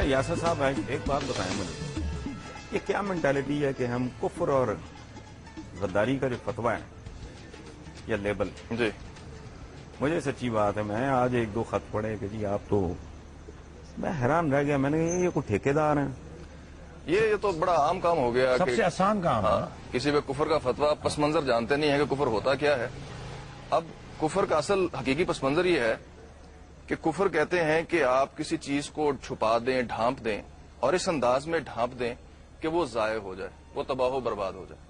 یاسر صاحب ایک بات بتائیں مجھے، یہ کیا مینٹالٹی ہے کہ ہم کفر اور غداری کا جو فتویٰ ہے یا لیبل، جی مجھے سچی بات ہے، میں آج ایک دو خط پڑھے کہ جی آپ تو، میں حیران رہ گیا، میں نے کہا یہ کوئی ٹھیکیدار ہیں؟ یہ تو بڑا عام کام ہو گیا، سب سے آسان کام ہے۔ کسی پہ کفر کا فتویٰ، پس منظر جانتے نہیں ہے کہ کفر ہوتا کیا ہے۔ اب کفر کا اصل حقیقی پس منظر یہ ہے کہ کفر کہتے ہیں کہ آپ کسی چیز کو چھپا دیں، ڈھانپ دیں، اور اس انداز میں ڈھانپ دیں کہ وہ ضائع ہو جائے، وہ تباہ و برباد ہو جائے۔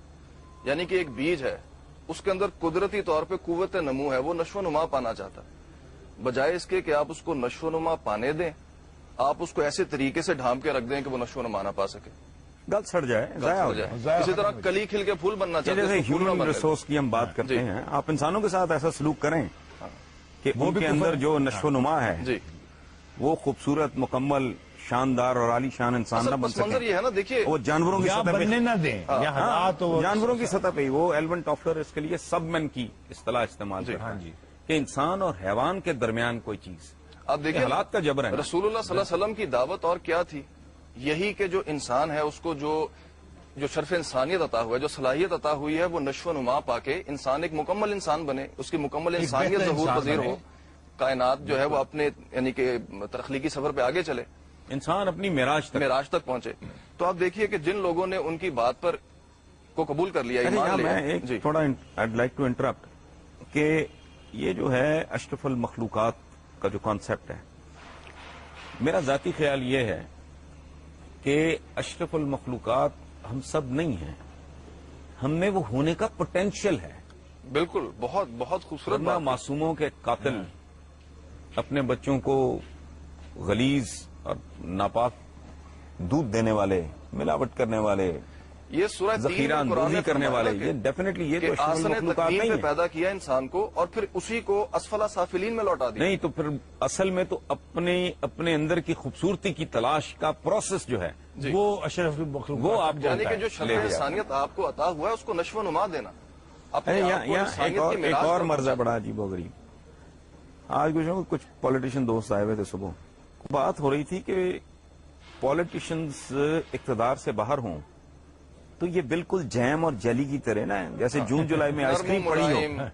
یعنی کہ ایک بیج ہے، اس کے اندر قدرتی طور پہ قوت نمو ہے، وہ نشو و نما پانا چاہتا ہے، بجائے اس کے کہ آپ اس کو نشو و نما پانے دیں، آپ اس کو ایسے طریقے سے ڈھانپ کے رکھ دیں کہ وہ نشو و نما نہ پا سکے، گل سڑ جائے، ضائع ہو جائے۔ اسی طرح کلی کھل کے پھول بننا چاہتے ہیں، جیسے اس کو پھول نہ ہیومن بننے دیں۔ ریسورس کی ہم بات کرتے ہیں، آپ انسانوں کے ساتھ ایسا سلوک کریں کہ ان کے اندر جو نشو و نما ہے جی وہ خوبصورت، مکمل، شاندار اور عالی شان انسان نہ اصل بن پس منظر سکے، یہ ہے نا، دیکھیے وہ جانوروں کی یا سطح بننے پہ، نہ دیں یا حالات جانوروں کی سطح پہ، وہ ایلون ٹافلر اس کے لیے سب مین کی اصطلاح استعمال جی، کرتا ہاں ہے جی، کہ انسان اور حیوان کے درمیان کوئی چیز، آپ یہ دیکھیں حالات کا جبر ہے نا۔ رسول اللہ صلی اللہ علیہ وسلم کی دعوت اور کیا تھی؟ یہی کہ جو انسان ہے اس کو جو شرف انسانیت عطا ہوا ہے، جو صلاحیت عطا ہوئی ہے، وہ نشو و نما پا کے انسان ایک مکمل انسان بنے، اس کی مکمل انسانیت بہتر ظہور انسان پذیر بنے۔ ہو، کائنات جو ہے وہ اپنے یعنی کہ تخلیقی سفر پہ آگے چلے، انسان اپنی معراج تک، معراج تک پہنچے۔ تو آپ دیکھیے کہ جن لوگوں نے ان کی بات پر کو قبول کر لیا، ارے ایمان یہاں میں لیا، ایک جی تھوڑا I'd like to interrupt کہ یہ جو ہے اشرف المخلوقات کا جو کانسیپٹ ہے، میرا ذاتی خیال یہ ہے کہ اشرف المخلوقات ہم سب نہیں ہیں، ہم میں وہ ہونے کا پوٹینشیل ہے۔ بالکل، بہت بہت خوبصورت ورنہ بات ہے۔ معصوموں کے قاتل اپنے بچوں کو غلیظ اور ناپاک دودھ دینے والے، ملاوٹ کرنے والے، یہ سورہ ذخیرہ تین میں قرآن اندوزی نے کرنے فرمایا والے، کہ یہ ڈیفینیٹلی یہ تو کہ اشرف آسن المخلوقات تقویم نہیں پہ ہے۔ پیدا کیا انسان کو اور پھر اسی کو اسفل سافلین میں لوٹا دیا۔ نہیں تو پھر اصل میں تو اپنے اندر کی خوبصورتی کی تلاش کا پروسیس جو ہے جی، وہ اشرف المخلوقات وہ آپ یعنی کہ جو لے شرف لیا۔ انسانیت آپ کو عطا ہوا ہے اس کو نشو و نما دینا، اپنے ارے آپ کو یہاں انسانیت کی ایک معراج اور پر مرض ہے بڑا عجیب و غریب۔ آج کچھ پولیٹیشین دوست آئے ہوئے تھے، صبح بات ہو رہی تھی کہ پولیٹیشینز اقتدار سے باہر ہوں تو یہ بالکل جیم اور جیلی کی طرح نا، جیسے جون جولائی میں آئس کریم پڑی ملائم۔ ہو،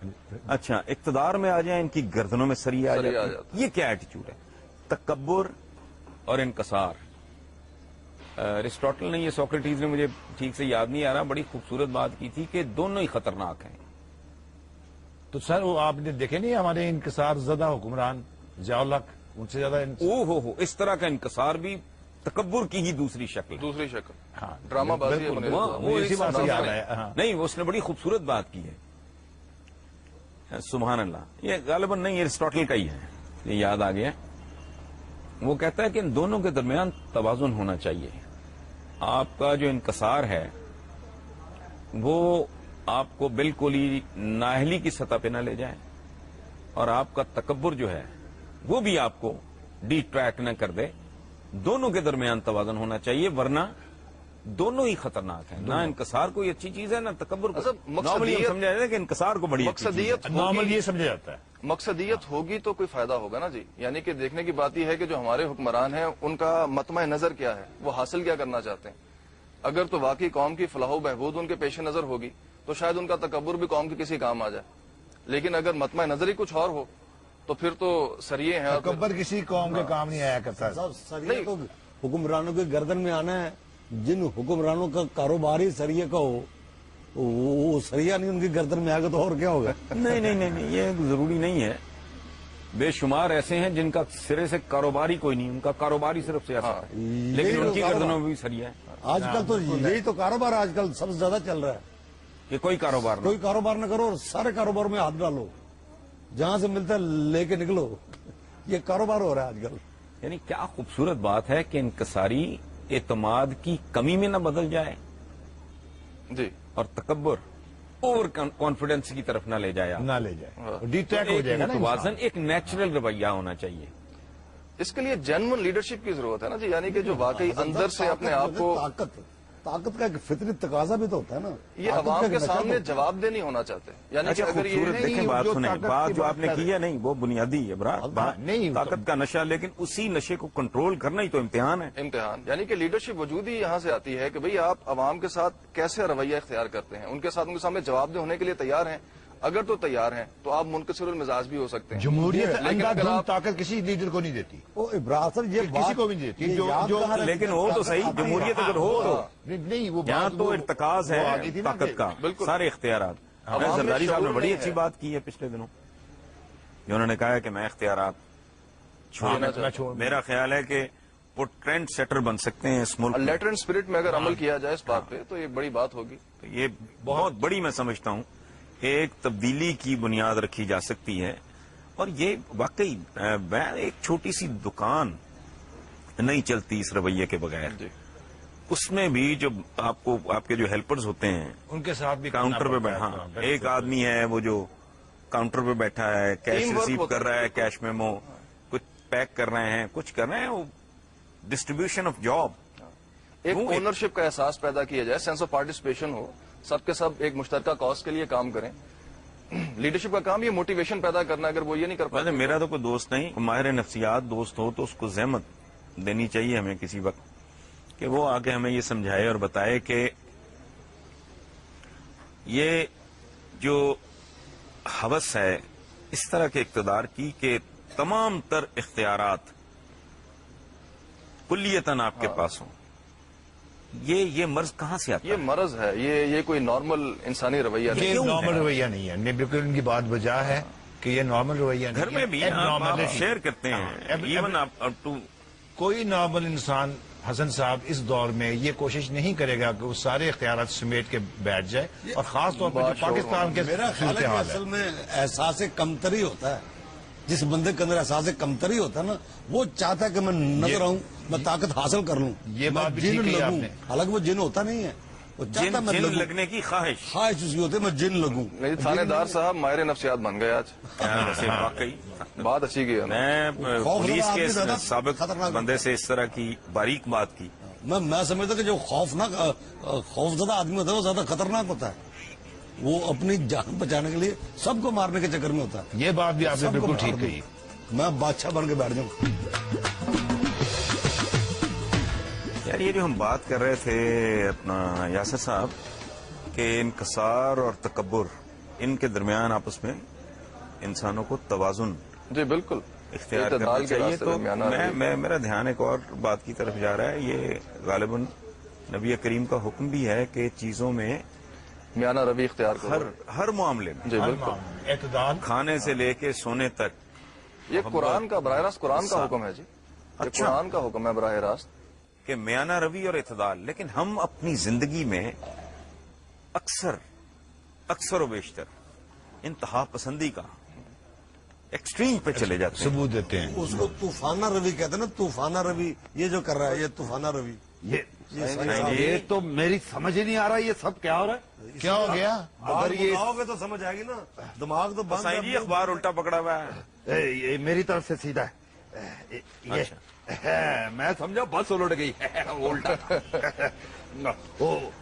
اچھا اقتدار میں آ جائیں ان کی گردنوں میں سری آ سری آ جاتی جاتا ہے۔ یہ کیا ایٹیچیوڈ ہے؟ تکبر اور انکسار۔ ایرسٹاٹل نے، یہ سوکریٹیز نے، مجھے ٹھیک سے یاد نہیں آ رہا، بڑی خوبصورت بات کی تھی کہ دونوں ہی خطرناک ہیں۔ تو سر وہ آپ نے دیکھے نہیں ہمارے انکسار زدہ حکمران ضیاء الحق، ان سے زیادہ ہو اس طرح کا انکسار بھی تکبر کی ہی دوسری شکل ہے۔ دوسری شکل ہاں، ڈرامہ بازی ہے بالکل، بنے وہ- ہوئے۔ وہ اسی اس بات سے انداز یاد میں- آیا، ہاں۔ نہیں، اس نے بڑی خوبصورت بات کی ہے، سبحان اللہ۔ یہ غالباً نہیں، ایرسٹاٹل کا ہی ہے، یہ یاد آ گیا۔ وہ کہتا ہے کہ ان دونوں کے درمیان توازن ہونا چاہیے۔ آپ کا جو انکسار ہے وہ آپ کو بالکل ہی نااہلی کی سطح پہ نہ لے جائے، اور آپ کا تکبر جو ہے وہ بھی آپ کو ڈی ٹریک نہ کر دے۔ دونوں کے درمیان توازن ہونا چاہیے، ورنہ دونوں ہی خطرناک ہیں۔ نہ انکسار کوئی اچھی چیز ہے، نہ تکبر کو۔ اصل نارملی ہم سمجھا جاتا ہے کہ انکسار کو بڑی اچھی چیز ہے۔ مقصدیت نارمل ہوگی، یہ سمجھا جاتا ہے۔ مقصدیت ہوگی تو کوئی فائدہ ہوگا نا جی۔ یعنی کہ دیکھنے کی بات یہ ہے کہ جو ہمارے حکمران ہیں ان کا مطمع نظر کیا ہے، وہ حاصل کیا کرنا چاہتے ہیں۔ اگر تو واقعی قوم کی فلاح و بہبود ان کے پیش نظر ہوگی تو شاید ان کا تکبر بھی قوم کے کسی کام آ جائے، لیکن اگر مطمع نظر ہی کچھ اور ہو تو پھر تو سریے ہیں۔ اور پھر- تکبر کسی قوم کے کام نہیں آیا کرتا ہے۔ سریہ تو حکمرانوں کے گردن میں آنا ہے۔ جن حکمرانوں کا کاروبار ہی سریہ کا ہو، وہ سریہ نہیں ان کی گردن میں آئے گا تو اور کیا ہوگا؟ نہیں، یہ ضروری نہیں ہے۔ بے شمار ایسے ہیں جن کا سرے سے کاروبار ہی کوئی نہیں، ان کا کاروبار ہی صرف سیاست ہے، لیکن ان کی گردنوں میں بھی سریا ہے آج کل تو یہی تو کاروبار آج کل سب سے زیادہ چل رہا ہے۔ کہ کوئی کاروبار نہ۔ کوئی کاروبار نہ کرو اور سارے کاروبار میں ہاتھ ڈالو، جہاں سے ملتا ہے لے کے نکلو۔ یہ کاروبار ہو رہا ہے آج کل۔ یعنی کیا خوبصورت بات ہے کہ انکساری اعتماد کی کمی میں نہ بدل جائے، جی اور تکبر اوور کانفیڈنس کی طرف نہ لے جائے۔ نہ لے جائے، ڈی ٹریک ہو ایک جائے گا نا متوازن، انسان۔ ایک نیچرل رویہ ہونا چاہیے۔ اس کے لیے جینون لیڈرشپ کی ضرورت ہے نا جی، یعنی کہ جو واقعی اندر سے اپنے آپ کو طاقت طاقت کا ایک فطری تقاضا بھی تو ہوتا ہے نا. یہ طاقت عوام کا کے ایک نشہ سامنے تو- جواب دہ نہیں ہونا چاہتے. یعنی کہ اچھا اگر یہ خوبصورت دیکھیں بات جو سنیں، طاقت بات کی جو بات آپ نے کر کی ہے نہیں وہ بنیادی ہے برا بات نہیں، طاقت کا نشہ، لیکن اسی نشے کو کنٹرول کرنا ہی تو امتحان ہے. امتحان. یعنی کہ لیڈرشپ وجود ہی یہاں سے آتی ہے کہ بھئی آپ عوام کے ساتھ کیسے رویہ اختیار کرتے ہیں، ان کے سامنے جواب دہ ہونے کے لیے تیار ہیں. اگر تو تیار ہیں تو آپ منکسر المزاج بھی ہو سکتے ہیں. جمہوریت لیکن اندھا اگر دھند آپ طاقت کسی لیڈر کو نہیں دیتی. وہ ابراہیم صاحب یہ کسی بات کو بھی نہیں دیتی. یہ جو- یاد جو- کہاں رہتی لیکن ہے؟ ہو تو صحیح، طاقت آتی ہے. جمہوریت اگر ہو تو نہیں وہ یہاں بات تو وہ- ارتکاز وہ ہے آ گئی تھی نا طاقت کہ- کا، بالکل. سارے اختیارات. عوام میں زرداری صاحب نے شعور بڑی نہیں اچھی ہے. بات کی ہے پچھلے دنوں، جو انہوں نے کہا ہے کہ میں اختیارات چھوڑنا میں چھوڑ- میرا خیال ہے کہ وہ ٹرینڈ سیٹر بن سکتے ہیں اس ملک میں. لیٹر اینڈ اسپرٹ میں اگر عمل کیا جائے اس بات پہ تو یہ بڑی بات ہوگی. تو یہ بہت بڑی میں سمجھتا ہوں ایک تبدیلی کی بنیاد رکھی جا سکتی ہے. اور یہ واقعی ایک چھوٹی سی دکان نہیں چلتی اس رویے کے بغیر. جی. اس میں بھی جو آپ کو آپ کے جو ہیلپرز ہوتے ہیں ان کے ساتھ بھی کاؤنٹر پہ کرنا بیٹھا، پڑتا ہے. ہاں ایک آدمی ہے وہ جو کاؤنٹر پہ بیٹھا ہے، کیش Team work ریسیو ہوتا کر ہے. رہا ہے، کیش میمو کچھ پیک کر رہے ہیں، کچھ کر رہے ہیں، وہ ڈسٹریبیوشن آف جاب. ایک وہ ایک- اونرشپ کا احساس پیدا کیا جائے، سینس آف پارٹیسپیشن ہو، سب کے سب ایک مشترکہ کاز کے لیے کام کریں. لیڈرشپ کا کام یہ موٹیویشن پیدا کرنا. اگر وہ یہ نہیں کر ویسے پاتے میرا تو کوئی دوست نہیں، ماہر نفسیات دوست ہو تو اس کو زحمت دینی چاہیے ہمیں کسی وقت کہ وہ آ کے ہمیں یہ سمجھائے اور بتائے کہ یہ جو ہوس ہے اس طرح کے اقتدار کی کہ تمام تر اختیارات کلیتاً آپ کے پاس ہوں، یہ مرض کہاں سے آتا یہ مرض ہے. یہ کوئی نارمل انسانی رویہ نہیں. یہ کیوں نارمل ہے؟ رویہ نہیں ہے. نہیں، بالکل ان کی بات بجا ہے کہ یہ نارمل رویہ نہیں ہے. گھر میں بھی آپ Abnormality. شیئر کرتے ہیں ایون آپ ٹو کوئی نارمل انسان حسن صاحب اس دور میں یہ کوشش نہیں کرے گا کہ وہ سارے اختیارات سمیٹ کے بیٹھ جائے، اور خاص طور پر جو بات شعور پاکستان کے میرا خیال ہے کہ صورتحال ہے. اصل میں احساس کمتری ہوتا ہے. جس بندے کے اندر احساس کمتری ہوتا ہے نا، وہ چاہتا ہے کہ میں نظر آؤں، میں طاقت حاصل کر لوں، یہ میں بات بھی جن ٹھیک کہی آپ لگوں. نے. حالانکہ وہ جن ہوتا نہیں ہے، وہ چاہتا ہے میں جن لگوں. لگنے کی خواہش. خواہش اسی ہوتی ہے میں جن لگوں. نہیں، تھانے دار صاحب ماہر نفسیات بن گئے آج. ویسے واقعی بات اچھی کی ہے نا. میں خوف پولیس زدہ کے آدمی زیادہ سابق خطرناک بندے سے اس طرح کی باریک بات کی. میں سمجھتا کہ جو خوفزدہ آدمی ہوتا ہے وہ زیادہ خطرناک ہوتا ہے. وہ اپنی جان بچانے کے لیے سب کو مارنے کے چکر میں ہوتا ہے. یہ بات بھی آپ نے سب کو بالکل مار ٹھیک دوں. کہی. میں بادشاہ بن کے بیٹھ جاؤں. یار یہ جو ہم بات کر رہے تھے اپنا یاسر صاحب کہ انکسار اور تکبر ان کے درمیان آپس میں انسانوں کو توازن جی بالکل. اختیار کرنا اعتدال کے چاہیے. راستے تو پہ میانہ روی. میرا دھیان ایک اور بات کی طرف جا رہا ہے. یہ غالباً نبی کریم کا حکم بھی ہے کہ چیزوں میں میانہ روی اختیار کرو. ہر معاملے میں جی ہر بالکل. معاملے، اعتدال. کھانے سے لے کے سونے تک یہ قرآن کا براہ راست قرآن کا حکم ہے جی. یہ اچھا. قرآن کا حکم ہے براہ راست. کہ میانہ روی اور اعتدال. لیکن ہم اپنی زندگی میں اکثر و بیشتر انتہا پسندی کا ایکسٹریم پہ چلے جاتے ہیں. ثبوت دیتے ہیں. اس کو طوفانہ روی کہتے ہیں نا. طوفانہ روی یہ جو کر رہا ہے یہ طوفانہ روی. یہ تو میری سمجھ ہی نہیں آ رہا یہ سب کیا ہو رہا ہے. کیا ہو گیا؟ اگر یہ گے تو سمجھ آئے گی نا. دماغ تو بند سائیں جی اخبار الٹا پکڑا ہوا ہے. یہ میری طرف سے سیدھا ہے. یہ میں سمجھا بس الٹ گئی الٹا.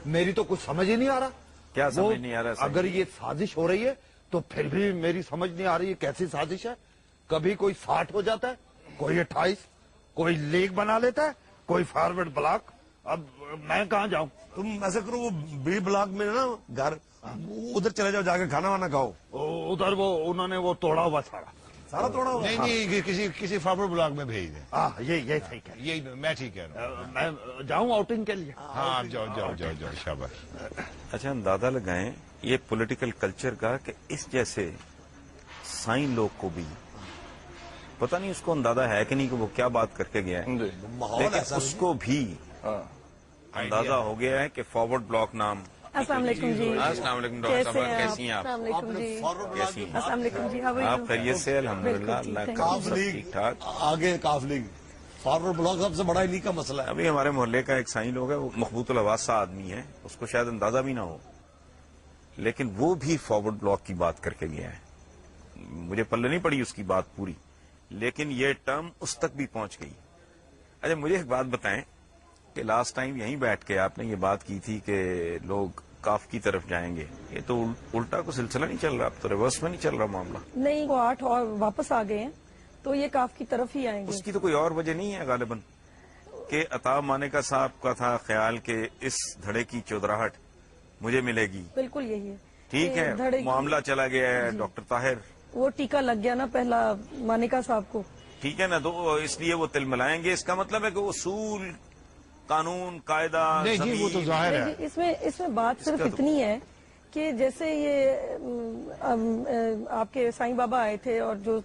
میری تو کچھ سمجھ ہی نہیں آ رہا. کیا سمجھ نہیں آ رہا سائیں اگر جی؟ یہ سازش ہو رہی ہے تو پھر بھی میری سمجھ نہیں آ رہی ہے کیسی سازش ہے. کبھی کوئی 60 ہو جاتا ہے، کوئی 28، کوئی لیگ بنا لیتا ہے، کوئی فارورڈ بلاک. اب میں کہاں جاؤں؟ تم ایسے کرو وہ بی بلاک میں نا گھر ادھر چلے جاؤ، جا کے کھانا وانا کھاؤ. ادھر وہ انہوں نے وہ توڑا ہوا سارا توڑا ہوا. نہیں، کسی فارورڈ بلاک میں بھیج دیں. یہ صحیح کہہ یہی میں ٹھیک کہہ رہا ہوں. میں جاؤں آؤٹنگ کے لیے. ہاں آپ جاؤ شاباش. اچھا اندازہ لگائیں یہ پولیٹیکل کلچر کا کہ اس جیسے سائن لوگ کو بھی پتہ نہیں اس کو اندازہ ہے کہ نہیں کہ وہ کیا بات کر کے گیا ہے. جی. ماحول لیکن ایسا اس کو بھی ہاں. اندازہ ہو گیا ہے کہ فارورڈ بلاک نام. السلام علیکم جی. السلام علیکم ڈاکٹر صاحب، کیسی ہیں آپ؟ السلام علیکم جی. کیسی ہیں السلام علیکم جی. How are you? آپ خیریت سے؟ الحمدللہ بالکل اللہ ٹھیک، کا thank you. سب ٹھیک ٹھاک. آگے کاف لیگ فارورڈ بلاک سب سے بڑا انہی کا مسئلہ ہے. ابھی ہمارے محلے کا ایک سائن لوگ ہے، وہ مخبوط الحواس سا آدمی ہے، اس کو شاید اندازہ بھی نہ ہو، لیکن وہ بھی فارورڈ بلاک کی بات کر کے گیا ہے. مجھے پلے نہیں پڑی اس کی بات پوری، لیکن یہ ٹرم اس تک بھی پہنچ گئی. اچھا مجھے ایک بات بتائیں کہ لاسٹ ٹائم یہیں بیٹھ کے آپ نے یہ بات کی تھی کہ لوگ کاف کی طرف جائیں گے. یہ تو الٹا کو سلسلہ نہیں چل رہا, اب تو ریورس میں نہیں چل رہا معاملہ. نہیں, وہ 8 اور واپس آ گئے ہیں تو یہ کاف کی طرف ہی آئیں گے. اس کی تو کوئی اور وجہ نہیں ہے غالباً کہ عطا مانیکا صاحب کا تھا خیال کہ اس دھڑے کی چودراہٹ مجھے ملے گی. بالکل یہی ہے. ٹھیک کہ ہے, دھڑے کی- معاملہ چلا گیا ہے ڈاکٹر طاہر, وہ ٹیکا لگ گیا نا پہلا مانیکا صاحب کو. ٹھیک ہے نا, تو اس لیے وہ تل ملائیں گے. اس کا مطلب ہے کہ اصول, قانون, قاعدہ, نہیں جی وہ تو زمین- ظاہر ہے. نہیں جی، اس میں بات صرف کا تو- اتنی ہے کہ جیسے یہ آپ کے سائیں بابا آئے تھے اور جو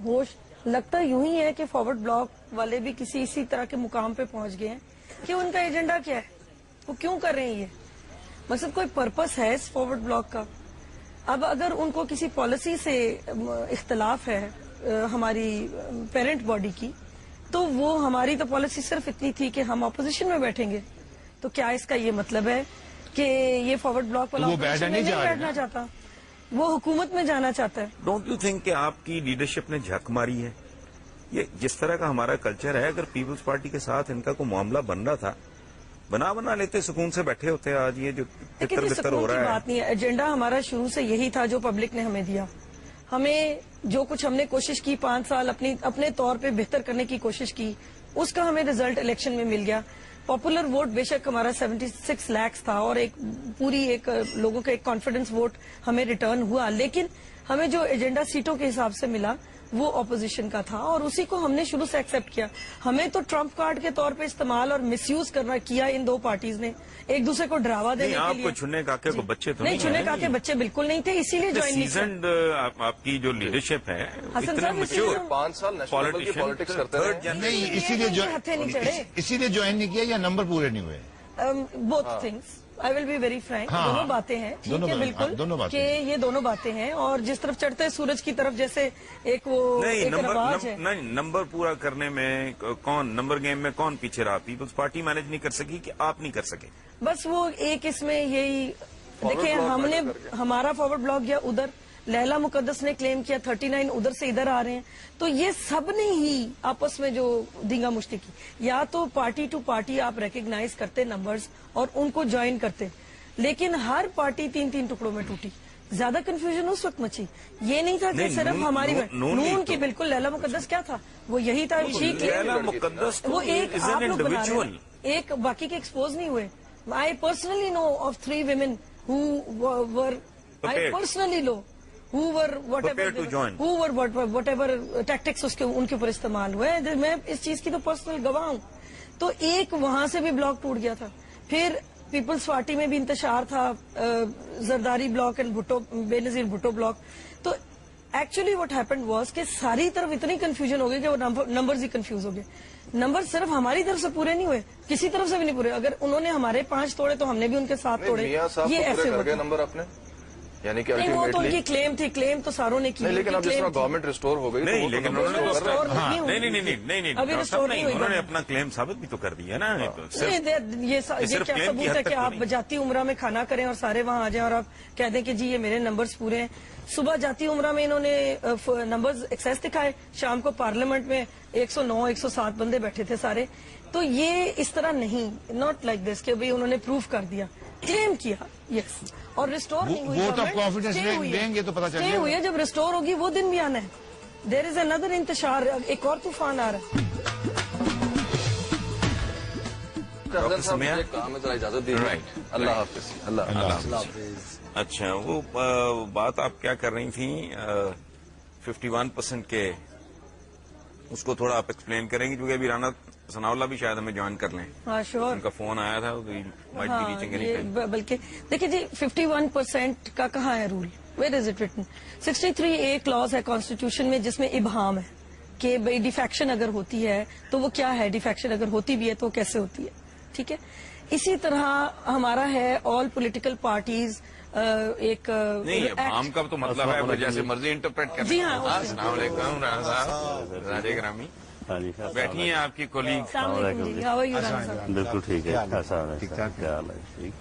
ہوش لگتا یوں ہی ہے کہ فارورڈ بلاک والے بھی کسی اسی طرح کے مقام پہ پہنچ گئے ہیں کہ ان کا ایجنڈا کیا ہے, وہ کیوں کر رہے ہیں یہ, مقصد کوئی پرپس ہے اس فارورڈ بلاک کا. اب اگر ان کو کسی پالیسی سے اختلاف ہے ہماری پیرنٹ باڈی کی, تو وہ ہماری تو پالیسی صرف اتنی تھی کہ ہم اپوزیشن میں بیٹھیں گے. تو کیا اس کا یہ مطلب ہے کہ یہ فارورڈ بلاک والا وہ opposition بیٹھنا میں نہیں چاہ رہے بیٹھنا چاہتا, وہ حکومت میں جانا چاہتا ہے. ڈونٹ یو تھنک کہ آپ کی لیڈرشپ نے جھک ماری ہے؟ یہ جس طرح کا ہمارا کلچر ہے, اگر پیپلز پارٹی کے ساتھ ان کا کوئی معاملہ بن رہا تھا, بنا لیتے, سکون سے بیٹھے ہوتے. آج یہ جو لیکن تتر یہ بتر سکون ہو کی رہا ہے, بات نہیں ہے. ایجنڈا ہمارا شروع سے یہی تھا جو پبلک نے ہمیں دیا. ہمیں جو کچھ ہم نے کوشش کی 5 سال اپنے طور پہ بہتر کرنے کی کوشش کی, اس کا ہمیں رزلٹ الیکشن میں مل گیا. پاپولر ووٹ بے شک ہمارا 76 لاکھ تھا اور ایک لوگوں کا ایک کانفیڈنس ووٹ ہمیں ریٹرن ہوا, لیکن ہمیں جو ایجنڈا سیٹوں کے حساب سے ملا وہ اپوزیشن کا تھا اور اسی کو ہم نے شروع سے ایکسپٹ کیا. ہمیں تو ٹرمپ کارڈ کے طور پہ استعمال اور مس یوز کرنا کیا ان دو پارٹیز نے, ایک دوسرے کو ڈراوا دینے نہیں, کے آپ لیے. کو چھنے کاکے کو بچے تو نہیں, چھنے ہیں. کا کے بچے بالکل نہیں تھے, اسی لیے جوائن نہیں کیا. سیزنڈ آپ کی جو لیڈرشپ ہے حسن اتنے صاحب, اسی لیے میچور 5 سال نیشنل لیول کی پالیٹکس کرتے رہے. نہیں اسی لیے ہتھے نہیں چڑھے. اسی لیے جوائن نہیں کیا یا نمبر پورے نہیں ہوئے. Both things, I will be very frank. ہاں. دونوں باتیں ہیں, ٹھیک دونوں ہے, باتیں, بالکل دونوں باتیں. کہ یہ دونوں باتیں ہیں. اور جس طرف چڑھتے سورج کی طرف جیسے ایک وہ ایک رواج ہے. نہیں, نمبر پورا کرنے میں کون, نمبر گیم میں کون پیچھے رہا؟ پیپلز پارٹی مینج نہیں کر سکی کہ آپ نہیں کر سکے؟ بس وہ ایک اس میں یہی دیکھیں, block ہم نے matter کر گیا. ہمارا فارورڈ بلاک گیا ادھر, لیلا مقدس نے کلیم کیا 39 ادھر سے ادھر آ رہے ہیں. تو یہ سب نے ہی آپس میں جو دینگا مشتی کی, یا تو پارٹی ٹو پارٹی آپ ریکگنائز کرتے نمبرز اور ان کو جوائن کرتے, لیکن ہر پارٹی 3 ٹکڑوں میں ٹوٹی. زیادہ کنفیوژن اس وقت مچی. یہ نہیں تھا کہ نہیں, صرف ہماری نون کی, تو- بالکل لیلا مقدس کیا تھا, وہ یہی تھا. لیلا مقدس وہ ایک از این آپ لوگ بنا رہے انڈیویجول. ہیں, ایک باقی کے ایکسپوز نہیں ہوئے. I personally know of 3 women who were, I Prepared. personally know who were whatever Prepared to join. who were whatever tactics ان کے اوپر استعمال ہوئے. میں اس چیز کی تو پرسنل گواہ ہوں. تو ایک وہاں سے بھی بلاک ٹوٹ گیا تھا. پھر پیپلز پارٹی میں بھی انتشار تھا, زرداری بلاک اینڈ بھٹو, بے نظیر بھٹو بلاک. تو ایکچولی واٹ ہیپنڈ واز کہ ساری طرف اتنی کنفیوژن ہو گئی کہ وہ نمبرز ہی کنفیوز ہو گئے. نمبر صرف ہماری طرف سے پورے نہیں ہوئے, کسی طرف سے بھی نہیں پورے. اگر انہوں نے ہمارے 5 توڑے تو ہم نے بھی ان کے 7 توڑے. میاں صاحب یہ تو پورے ایسے کر گئے ہوتا. نمبر اپنے, یعنی کہ نہیں, وہ تو ان الٹیمیٹلی. کی کلیم تھی, کلیم تو ساروں نے کی. نہیں, لیکن اب جس طرح گورنمنٹ ریسٹور ہو گئی تو نہیں, وہ تو لیکن numbers انہوں نے show کر رہے ہیں. restore نہیں ہوئی. نہیں, ابھی ڈاکٹر صاحب restore نہیں ہوئی انہوں نے گورنمنٹ. اپنا کلیم ثابت بھی تو کر دیا نا. یہ صرف کیا claim کی ثبوت حد ہے تک کہ تو آپ نہیں. جاتی عمرہ میں کھانا کریں اور سارے وہاں آ جائیں اور آپ کہہ دیں کہ جی یہ میرے نمبرز پورے ہیں. صبح جاتی عمرہ میں انہوں نے نمبرز ایکسیس دکھائے, شام کو پارلیمنٹ میں 109 107 بندے بیٹھے تھے سارے. تو یہ اس طرح نہیں, ناٹ لائک دس کہ انہوں نے پروف کر دیا, کلیم کیا, یس, اور ریسٹور نہیں ہوئی. Vote of government. Confidence Stay ہوئی ہے. دیں گے تو پتہ چل Stay جائے گا. ہوئی ہے, جب ریسٹور ہوگی وہ دن بھی آنا ہے. دیر از اندر انتشار, ایک اور طوفان آ رہا ہے. حضرت صاحب سمیہ؟ مجھے ایک کام ہے, ذرا اجازت دیجیے. Right. اللہ حافظ. اللہ حافظ. اچھا, وہ بات آپ کیا کر رہی تھیں 51% کے, اس کو تھوڑا آپ ایکسپلین کریں گی, کیونکہ ابھی رانا ثناء اللہ بھی شاید ہمیں جوائن کر لیں. ہاں, شور. ان کا فون آیا تھا, بلکہ دیکھیں جی 51% کا کہاں ہے role, where is it written. 63 ایک کلاز ہے کانسٹیٹیوشن میں جس میں ابہام ہے کہ بھائی ڈیفیکشن اگر ہوتی ہے تو وہ کیا ہے, ڈیفیکشن اگر ہوتی بھی ہے تو کیسے ہوتی ہے. ٹھیک ہے, اسی طرح ہمارا ہے آل پولیٹیکل پارٹیز ایک نہیں, عام کا تو مطلب ہے جیسے مرضی انٹرپریٹ کریں. جی ہاں. السلام علیکم رانا صاحب, راجہ گرامی بیٹھی ہیں آپ کی کولیگ. السلام علیکم جی, how are you, رانا صاحب؟ بالکل ٹھیک ہے. ٹھیک ٹھاک, کیا حال ہے؟ ٹھیک,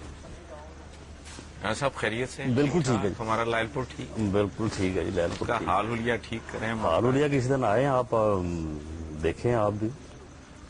رانا صاحب خیریت سے؟ بالکل ٹھیک ہے. ہمارا لائل پور ٹھیک, بالکل ٹھیک ہے جی. لہل کا حال حلیہ ٹھیک کریں. حال ہو لیا, کسی دن آئے آپ دیکھیں آپ بھی.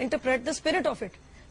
interpret the spirit of it.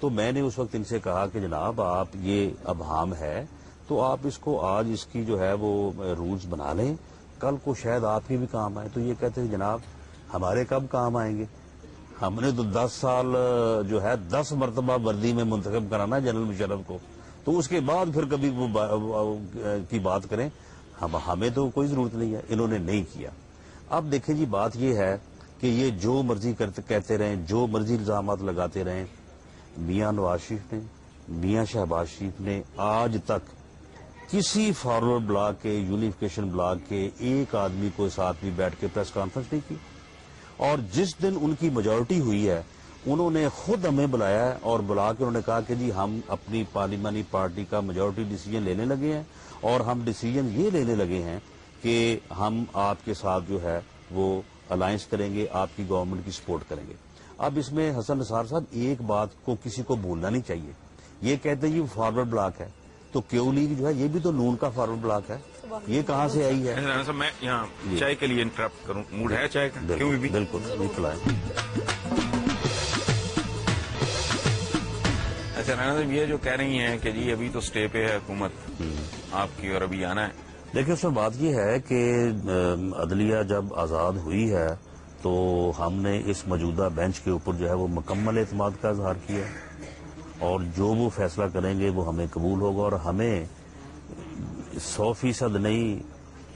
تو میں نے اس وقت ان سے کہا کہ جناب آپ یہ ابہام ہے تو آپ اس کو آج اس کی جو ہے وہ رولز بنا لیں، کل کو شاید آپ کے بھی کام آئے. تو یہ کہتے ہیں جناب ہمارے کب کام آئیں گے، ہم نے تو 10 سال جو ہے 10 مرتبہ وردی میں منتخب کرانا جنرل مشرف کو، تو اس کے بعد پھر کبھی وہ کی بات کریں، ہمیں تو کوئی ضرورت نہیں ہے. انہوں نے نہیں کیا. اب دیکھیں جی بات یہ ہے کہ یہ جو مرضی کہتے رہیں، جو مرضی الزامات لگاتے رہیں. میاں نواز شریف نے، میاں شہباز شریف نے آج تک کسی فارورڈ بلاک کے، یونیفیکیشن بلاک کے ایک آدمی کو ساتھ بھی بیٹھ کے پریس کانفرنس نہیں کی. اور جس دن ان کی میجورٹی ہوئی ہے انہوں نے خود ہمیں بلایا ہے اور بلا کے انہوں نے کہا کہ جی ہم اپنی پارلیمانی پارٹی کا میجورٹی ڈیسیجن لینے لگے ہیں اور ہم ڈیسیجن یہ لینے لگے ہیں کہ ہم آپ کے ساتھ جو ہے وہ الائنس کریں گے، آپ کی گورنمنٹ کی سپورٹ کریں گے. اب اس میں حسن نثار صاحب ایک بات کو کسی کو بھولنا نہیں چاہیے. یہ کہتے ہیں یہ فارورڈ بلاک ہے تو کیو لیگ جو ہے یہ بھی تو نون کا فارورڈ بلاک ہے، یہ کہاں سے آئی ہے؟ رانا صاحب میں یہاں چائے کے لیے انٹرپٹ کروں، موڈ ہے چائے کا؟ کیوں بھی بالکل نہیں پلائیں. اچھا رانا صاحب یہ جو کہہ رہی ہیں کہ جی ابھی تو سٹے پہ ہے حکومت آپ کی اور ابھی آنا ہے، دیکھیں اس میں بات یہ ہے کہ عدلیہ جب آزاد ہوئی ہے تو ہم نے اس موجودہ بینچ کے اوپر جو ہے وہ مکمل اعتماد کا اظہار کیا اور جو وہ فیصلہ کریں گے وہ ہمیں قبول ہوگا اور ہمیں 100% نہیں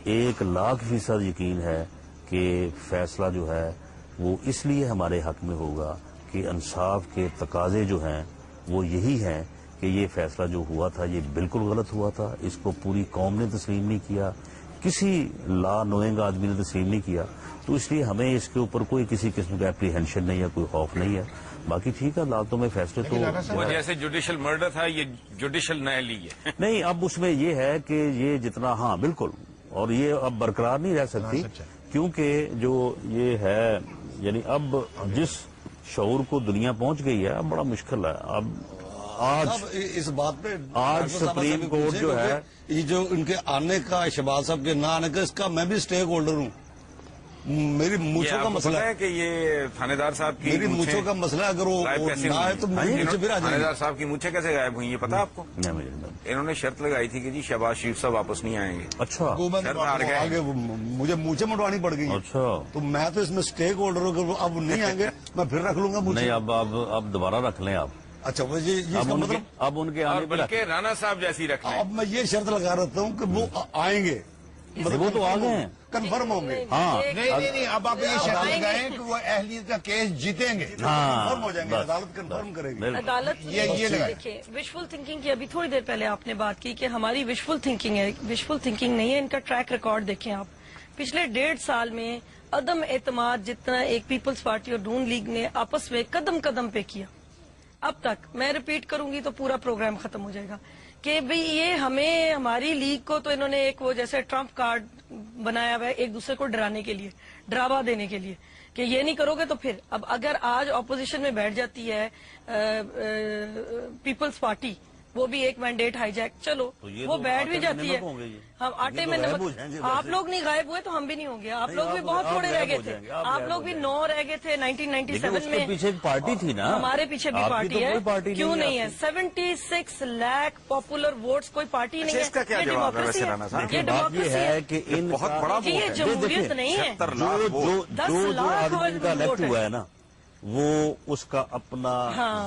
1,00,000% یقین ہے کہ فیصلہ جو ہے وہ اس لیے ہمارے حق میں ہوگا کہ انصاف کے تقاضے جو ہیں وہ یہی ہیں کہ یہ فیصلہ جو ہوا تھا یہ بالکل غلط ہوا تھا، اس کو پوری قوم نے تسلیم نہیں کیا، کسی لا نوئنگ آدمی نے تسلیم نہیں کیا. تو اس لیے ہمیں اس کے اوپر کوئی کسی قسم کا اپریہنشن نہیں ہے، کوئی خوف نہیں ہے. باقی ٹھیک ہے عدالتوں میں فیصلے تو وہ جیسے جوڈیشل مرڈر تھا یہ جوڈیشل نہلی ہے. نہیں، اب اس میں یہ ہے کہ یہ جتنا ہاں بالکل، اور یہ اب برقرار نہیں رہ سکتی کیونکہ جو یہ ہے یعنی اب جس شعور کو دنیا پہنچ گئی ہے اب بڑا مشکل ہے. اب آج اس بات پہ آج سپریم کورٹ جو ہے یہ جو ان کے آنے کا، شہباز صاحب کے نہ آنے کا، اس کا میں بھی اسٹیک ہولڈر ہوں. میری مونچھوں کا مسئلہ ہے کہ یہ تھانے دار صاحب کی میری مونچھوں کا مسئلہ ہے، اگر وہ نہ آئے تو میری مونچھیں پھر آ جائیں تھانے گی. دار صاحب کی مونچھیں کیسے غائب ہوئی یہ پتا آپ کو؟ انہوں نے شرط لگائی تھی کہ جی شہباز شریف صاحب واپس نہیں آئیں گے. اچھا آگے مجھے مونچھیں منڈوانی پڑ گئی. اچھا تو میں تو اس میں اسٹیک ہولڈر ہوں، اگر وہ اب نہیں آئیں گے میں پھر رکھ لوں گا مونچھیں. نہیں اب دوبارہ رکھ لیں آپ. اچھا وہ یہ مطلب اب ان کے آنے پہ بلکہ رانا صاحب جیسی رکھ لیں. اب میں یہ شرط لگا رہتا ہوں کہ وہ آئیں گے، وہ تو آ گئے ہیں، کنفرم ہوں گے. ہاں نہیں اب آپ یہ شرط لگائیں کہ وہ اہلیت کا کیس جیتیں گے، کنفرم ہو جائیں گے، عدالت کنفرم کرے گی. عدالت یہ دیکھیں وشفل تھنکنگ کی ابھی تھوڑی دیر پہلے آپ نے بات کی کہ ہماری وشفل تھنکنگ ہے، وشفل تھنکنگ نہیں ہے. ان کا ٹریک ریکارڈ دیکھیں آپ، پچھلے 1.5 سال میں عدم اعتماد جتنا ایک پیپلز پارٹی اور نون لیگ نے آپس میں قدم قدم پہ کیا اب تک، میں ریپیٹ کروں گی تو پورا پروگرام ختم ہو جائے گا کہ بھئی یہ ہمیں ہماری لیگ کو تو انہوں نے ایک وہ جیسے ٹرمپ کارڈ بنایا ہوا ہے ایک دوسرے کو ڈرانے کے لیے، ڈراوا دینے کے لیے کہ یہ نہیں کرو گے تو پھر. اب اگر آج اپوزیشن میں بیٹھ جاتی ہے پیپلز پارٹی، وہ بھی ایک مینڈیٹ ہائی جیک، چلو وہ بیٹھ بھی جاتی ہے. ہم آٹے میں نمک، آپ لوگ نہیں غائب ہوئے تو ہم بھی نہیں ہوں گے. آپ لوگ بھی بہت تھوڑے رہ گئے تھے، آپ لوگ بھی 9 رہ گئے تھے 1997 میں. پیچھے ایک پارٹی تھی نا، ہمارے پیچھے بھی پارٹی ہے، کیوں نہیں ہے؟ 76 لاکھ پاپولر ووٹس، کوئی پارٹی نہیں ہے. اس کا کیا یہ جواب ہے ڈیموکریسی ویسے رانا صاحب؟ یہ بات یہ ڈیموکریسی ہے ہے کہ ان بہت بڑا جی، یہ جمہوریت نہیں ہے. 70 لاکھ ووٹ. 10 لاکھ آدمی کا الیکٹ ہوا ہے نا وہ اس کا اپنا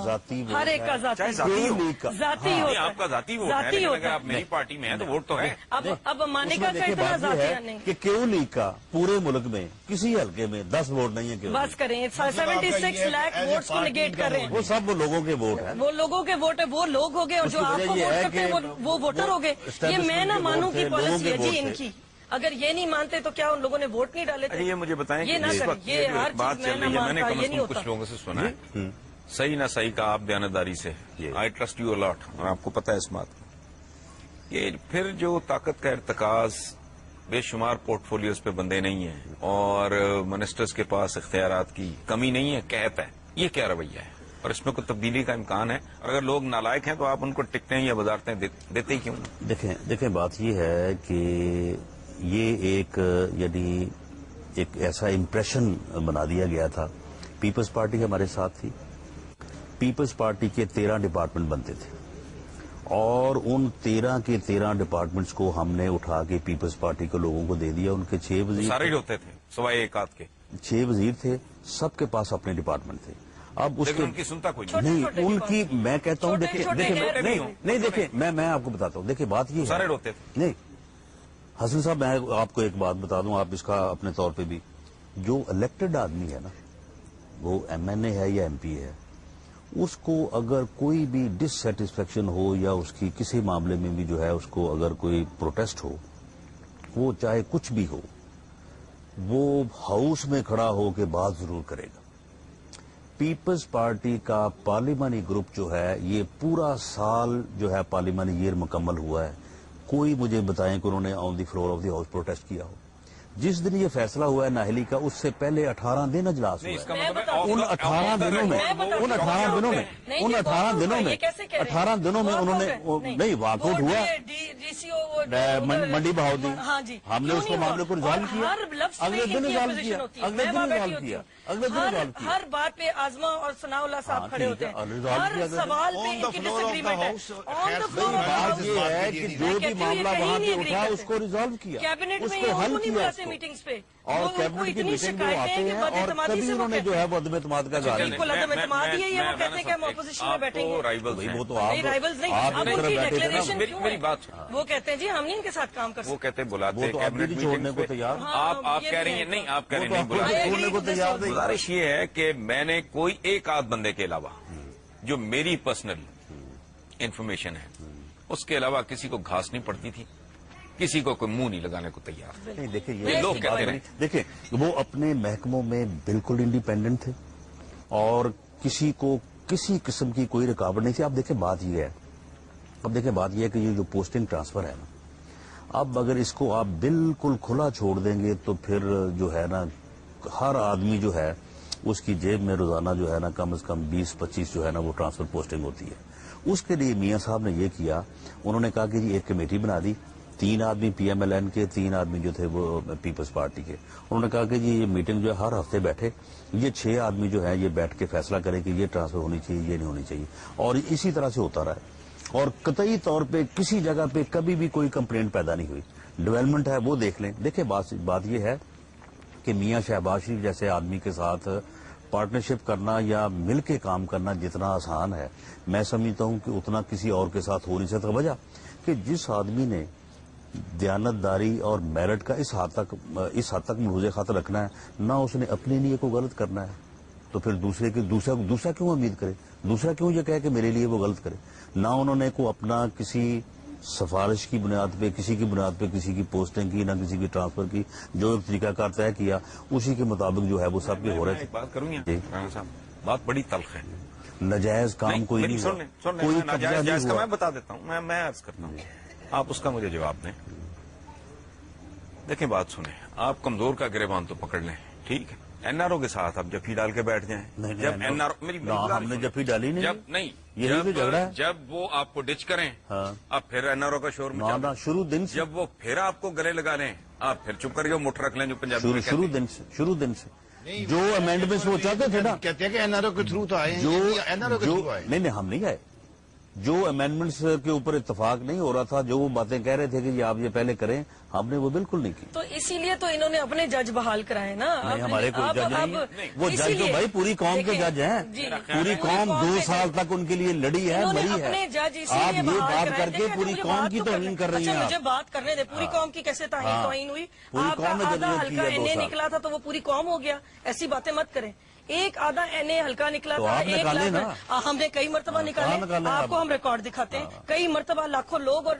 ذاتی ووٹ ہر ایک کا چاہے ذاتی ذاتی ہو. ذاتی نہیں، ہوتا آپ کا ذاتی ووٹ ہے ذاتی لیکن ہوتا اگر آپ میری پارٹی میں ہیں تو ووٹ تو ہے. اب مانے اس میں کا دیکھیں اتنا بات ذاتی یہ ہے نہیں. کہ کیو لیگ کا پورے ملک میں کسی حلقے میں 10 ووٹ نہیں ہے کیو بس کریں 76 لاکھ ووٹس کو نگیٹ کر رہے ہیں. وہ سب لوگوں کے ووٹ ہیں. وہ لوگوں کے ووٹ ہے، وہ لوگ ہو گئے اور اس جو کی آپ وجہ کو یہ ووٹ ہے کرتے ہیں کہ وہ ووٹر ہو گئے. یہ establishment میں نہ کے مانوں ووٹ کی تھے، لوگوں پالیسی کے ہے جی ووٹ ان تھے. کی. اگر یہ نہیں مانتے تو کیا ان لوگوں نے ووٹ نہیں ڈالے تھے؟ یہ مجھے بتائیں کہ یہ نہ اس کریں، وقت یہ یہ جو ہر بات چیز چل میں رہی نہ ہے میں نے مانتا، کم یہ از نہیں کم ہوتا. کچھ لوگوں سے سنا ہے صحیح نہ صحیح کا آپ دیانتداری سے. آئی ٹرسٹ یو الاٹ اور آپ کو پتا ہے اس بات کا. یہ پھر جو طاقت کا ارتکاز، بے شمار پورٹ فولیوز پہ بندے نہیں ہیں اور منسٹرز کے پاس اختیارات کی کمی نہیں ہے، قحط ہے، یہ کیا رویہ ہے؟ اور اس میں کوئی تبدیلی کا امکان ہے؟ اور اگر لوگ نالائق ہیں تو آپ ان کو ٹکٹیں یا وزارتیں دیتے ہی کیوں؟ دیکھیں بات یہ ہے کہ یہ ایک یعنی ایک ایسا امپریشن بنا دیا گیا تھا. پیپلز پارٹی ہمارے ساتھ تھی، پیپلز پارٹی کے 13 ڈپارٹمنٹ بنتے تھے اور ان 13 کے 13 ڈپارٹمنٹس کو ہم نے اٹھا کے پیپلز پارٹی کے لوگوں کو دے دیا. ان کے 6 وزیر سارے ہی ہوتے تھے سوائے ایک آدھ کے. 6 وزیر تھے, سب کے پاس اپنے ڈپارٹمنٹ تھے. اب اس لیکن کے ان کی سنتا کوئی نہیں, ان کی میں کہتا ہوں چھوٹے نہیں دیکھیں میں آپ کو بتاتا ہوں. دیکھیں بات یہ سارے ہے روتے تھے. نہیں حسن صاحب, میں آپ کو ایک بات بتا دوں, آپ اس کا اپنے طور پہ بھی, جو الیکٹڈ آدمی ہے نا, وہ ایم این اے ہے یا ایم پی اے ہے, اس کو اگر کوئی بھی ڈس سیٹسفیکشن ہو یا اس کی کسی معاملے میں بھی جو ہے اس کو اگر کوئی پروٹیسٹ ہو, وہ چاہے کچھ بھی ہو, وہ ہاؤس میں کھڑا ہو کے بات ضرور کرے گا. پیپلز پارٹی کا پارلیمانی گروپ جو ہے, یہ پورا سال جو ہے پارلیمانی ایئر مکمل ہوا ہے, کوئی مجھے بتائیں کہ انہوں نے on the floor of the house protest کیا ہو. جس دن یہ فیصلہ ہوا ہے نااہلی کا, اس سے پہلے 18 دن اجلاس ہوا ہے. ان 18 دنوں میں انہوں نے نہیں واک آؤٹ ہوا, منڈی بہاؤدی, ہم نے اس کو معاملے کو ریزالو کیا, اگلے دن ریزالو کیا, ہر بات پہ آزما اور ثناء اللہ صاحب کھڑے ہوتے ہیں, ہر سوال پہ ان کی ڈس ایگریمنٹ ہے. بات یہ ہے کہ جو بھی معاملہ وہاں پہ اٹھا اس کو ریزالو کیا, کیبنٹ اس میں کو حل کیا, میٹنگز پہ, اور کیبنٹ کی میٹنگ میں آتے ہیں اور کبھی انہوں نے جو ہے وہ عدم اعتماد کا اظہار نہیں بالکل عدم اعتماد ہی ہے. یہ وہ کہتے ہیں کہ ہم اپوزیشن میں بیٹھیں گے. وہ تو آپ رائیولز نہیں, آپ اب ایک ان طرف کی بیٹھے تھے نا, ڈیکلیریشن کیوں میری ہے؟ بات وہ کہتے ہیں جی ہم نہیں ان کے ساتھ کام کر وہ سکتے. کہتے بلاتے وہ تو آپ کیبنٹ بھی چھوڑنے کو میٹنگ تیار, آپ کہہ رہی ہیں نہیں, آپ کہہ رہے ہیں نہیں بلاتے. چھوڑنے کو تیار نہیں. گزارش یہ ہے کہ میں نے کوئی ایک آدھ بندے کے علاوہ جو میری پرسنل انفارمیشن ہے اس کے علاوہ کسی کو گھاس نہیں پڑتی تھی, کسی کو کوئی منہ نہیں لگانے کو تیار. نہیں دیکھیں یہ لوگ کہتے ہیں. دیکھیں وہ اپنے محکموں میں بالکل انڈیپینڈنٹ تھے اور کسی کو کسی قسم کی کوئی رکاوٹ نہیں تھی. اب دیکھیں بات یہ ہے کہ یہ جو پوسٹنگ ٹرانسفر ہے نا, اب اگر اس کو آپ بالکل کھلا چھوڑ دیں گے تو پھر جو ہے نا ہر آدمی جو ہے اس کی جیب میں روزانہ جو ہے نا کم از کم 20-25 جو ہے نا وہ ٹرانسفر پوسٹنگ ہوتی ہے. اس کے لیے میاں صاحب نے یہ کیا, انہوں نے کہا کہ جی ایک کمیٹی بنا دی, 3 آدمی پی ایم ایل این کے, 3 آدمی جو تھے وہ پیپلز پارٹی کے. انہوں نے کہا کہ جی یہ میٹنگ جو ہے ہر ہفتے بیٹھے, یہ 6 آدمی جو ہے یہ بیٹھ کے فیصلہ کرے کہ یہ ٹرانسفر ہونی چاہیے, یہ نہیں ہونی چاہیے, اور اسی طرح سے ہوتا رہا ہے. اور قطعی طور پہ کسی جگہ پہ کبھی بھی کوئی کمپلینٹ پیدا نہیں ہوئی. ڈیولپمنٹ ہے وہ دیکھ لیں. دیکھیں بات یہ ہے کہ میاں شہباز شریف جیسے آدمی کے ساتھ پارٹنرشپ کرنا یا مل کے کام کرنا جتنا آسان ہے, میں سمجھتا ہوں کہ اتنا کسی اور کے ساتھ ہو نہیں سکتا. وجہ کہ جس آدمی نے دیانتداری اور میرٹ کا اس حد تک ملحوظ خاطر رکھنا ہے, نہ اس نے اپنے لیے کوئی غلط کرنا ہے, تو پھر دوسرا کیوں امید کرے, دوسرا کیوں یہ کہے کہ میرے لیے وہ غلط کرے. نہ انہوں نے کو اپنا کسی سفارش کی بنیاد پہ, کسی کی بنیاد پہ کسی کی پوسٹنگ کی, نہ کسی کی ٹرانسفر کی, جو ایک طریقہ کار طے کیا اسی کے مطابق جو ہے وہ سب کے ہو رہے تھے. بات کروں گی بات بڑی تلخ ہے. ناجائز کام کوئی نہیں ہوا, کوئی قبضہ نہیں ہوا. میں بتا دیتا ہوں, میں عرض کرتا ہوں, آپ اس کا مجھے جواب دیں. دیکھیں بات سنیں, آپ کمزور کا گریبان تو پکڑ لیں, ٹھیک ہے, این آر او کے ساتھ آپ جفی ڈال کے بیٹھ جائیں. جب این آر او ہم نے جفی ڈالی نہیں, جب وہ آپ کو ڈچ کریں آپ پھر این آر او کا شور مچا, شروع دن سے, جب وہ پھر آپ کو گلے لگا لیں آپ پھر چپ کر کے مٹھ رکھ لیں, جو پنجابی میں شروع دن سے جو امینڈمنٹس وہ چاہتے تھے نا, کہتے ہیں کہ این آر او کے تھرو تو آئے, این آر او کے تھرو آئے. نہیں ہم نہیں آئے. جو امینڈمنٹس کے اوپر اتفاق نہیں ہو رہا تھا, جو وہ باتیں کہہ رہے تھے کہ یہ آپ یہ پہلے کریں, ہم نے وہ بالکل نہیں کی. تو اسی لیے تو انہوں نے اپنے جج بحال کرائے نا. ہمارے کوئی جج نہیں, وہ جج تو بھائی پوری قوم کے جج ہیں. پوری قوم 2 سال تک ان کے لیے لڑی ہے, مری ہے. آپ یہ بات کر کے پوری قوم کی توہین کر رہی ہیں. مجھے بات کرنے دیں, پوری قوم کی کیسے توہین ہوئی؟ آپ کا آدھا ہلکا این اے نکلا تھا تو وہ پوری قوم ہو گیا, ایسی باتیں مت کریں. ایک آدھا این اے ہلکا نکلا تھا, 1 لاکھ ہم نے کئی مرتبہ نکالے, آپ کو ہم ریکارڈ دکھاتے ہیں, کئی مرتبہ لاکھوں لوگ, اور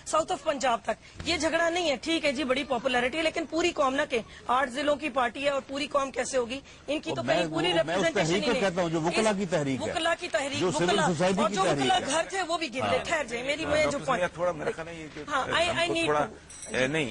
ساؤتھ آف پنجاب تک. یہ جھگڑا نہیں ہے, ٹھیک ہے جی بڑی پاپولیرٹی ہے, لیکن پوری قوم نہ کہ 8 ضلعوں کی پارٹی ہے اور پوری قوم کیسے ہوگی؟ ان کی تو کہیں پوری ریپرزنٹیشن ہی نہیں. کہتا ہوں جو وکلا کی تحریک ہے, وکلا کی تحریک, جو سول سوسائٹی اور کی جو تحریک وکلا ہے. گھر تھے وہ بھی گر گئے. ٹھہر جائیں, میری میں جو پوائنٹ تھوڑا میرا خیال ہے یہ کہ آئی نیڈ نہیں